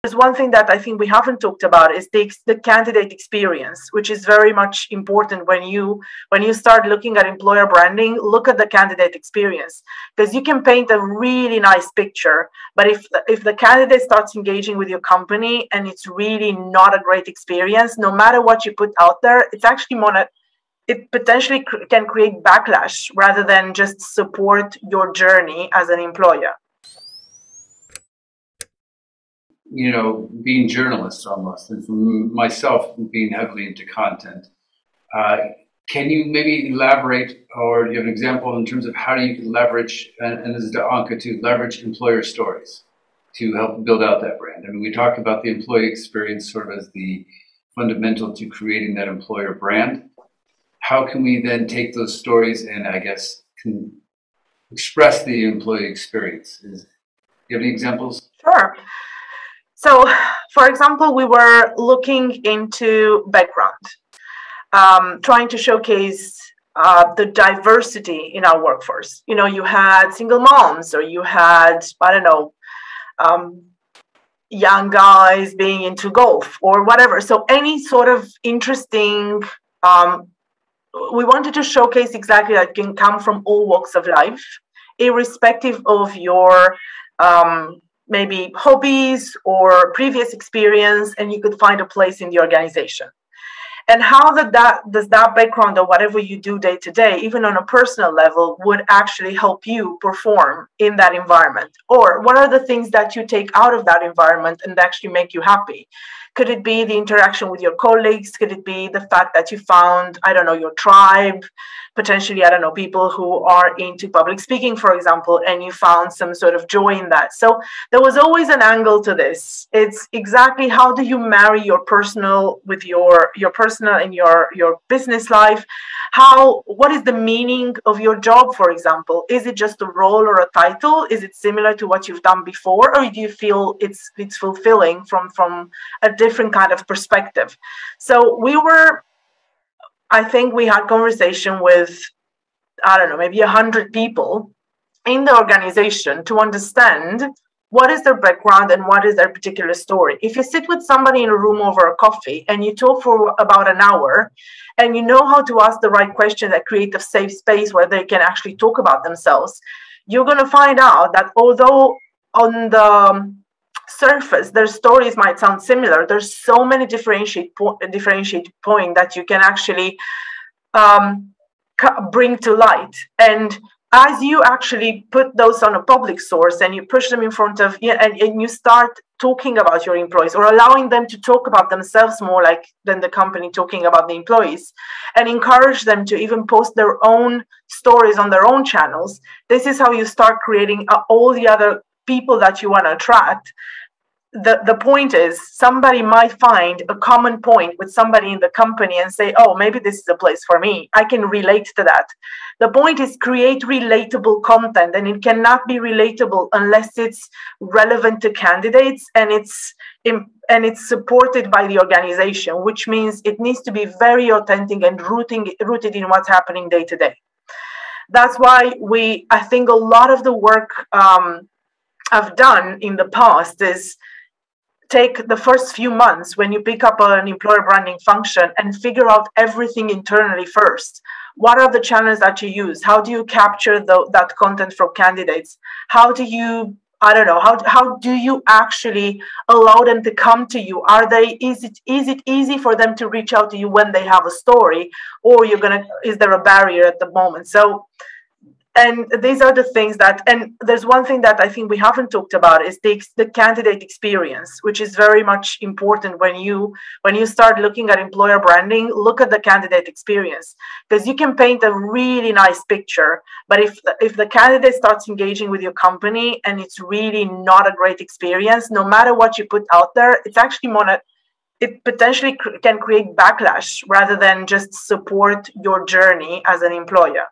There's one thing that I think we haven't talked about is the candidate experience, which is very much important when you start looking at employer branding. Look at the candidate experience, because you can paint a really nice picture, but if the candidate starts engaging with your company and it's really not a great experience, no matter what you put out there, it's actually it potentially can create backlash rather than just support your journey as an employer. Being journalists almost, and for myself being heavily into content, can you maybe elaborate, or do you have an example in terms of how you can leverage, and this is to Anka, to leverage employer stories to help build out that brand? I mean, we talked about the employee experience sort of as the fundamental to creating that employer brand. How can we then take those stories and, I guess, can express the employee experience? Do you have any examples? Sure. So, for example, we were looking into background, trying to showcase the diversity in our workforce. You had single moms, or you had, I don't know, young guys being into golf or whatever. So any sort of interesting, we wanted to showcase exactly that can come from all walks of life, irrespective of your maybe hobbies or previous experience, and you could find a place in the organization. And how does that background or whatever you do day to day, even on a personal level, would actually help you perform in that environment? Or what are the things that you take out of that environment and actually make you happy? Could it be the interaction with your colleagues? Could it be the fact that you found, I don't know, your tribe, potentially, I don't know, people who are into public speaking, for example, and you found some sort of joy in that? So there was always an angle to this. It's exactly how do you marry your personal with your personal and your business life? What is the meaning of your job, for example? Is it just a role or a title? Is it similar to what you've done before, or do you feel it's fulfilling from a different kind of perspective? So I think we had conversation with, I don't know, maybe 100 people in the organization to understand what is their background and what is their particular story. If you sit with somebody in a room over a coffee and you talk for about an hour and you know how to ask the right question that create a safe space where they can actually talk about themselves, you're going to find out that although on the surface their stories might sound similar, there's so many differentiate point that you can actually bring to light. And as you actually put those on a public source and you push them in front of you, and you start talking about your employees or allowing them to talk about themselves more than the company talking about the employees, and encourage them to even post their own stories on their own channels, this is how you start creating all the other people that you want to attract. The point is, somebody might find a common point with somebody in the company and say, oh, maybe this is a place for me. I can relate to that. The point is create relatable content, and it cannot be relatable unless it's relevant to candidates and it's supported by the organization, which means it needs to be very authentic and rooted in what's happening day to day. That's why I think a lot of the work I've done in the past is take the first few months when you pick up an employer branding function and figure out everything internally first. What are the channels that you use? How do you capture that content from candidates? How do you, I don't know, how do you actually allow them to come to you? Is it easy for them to reach out to you when they have a story, or is there a barrier at the moment? So, and these are the things and there's one thing that I think we haven't talked about is the candidate experience, which is very much important when you start looking at employer branding. Look at the candidate experience, because you can paint a really nice picture, but if the candidate starts engaging with your company and it's really not a great experience, no matter what you put out there, it's actually it potentially can create backlash rather than just support your journey as an employer.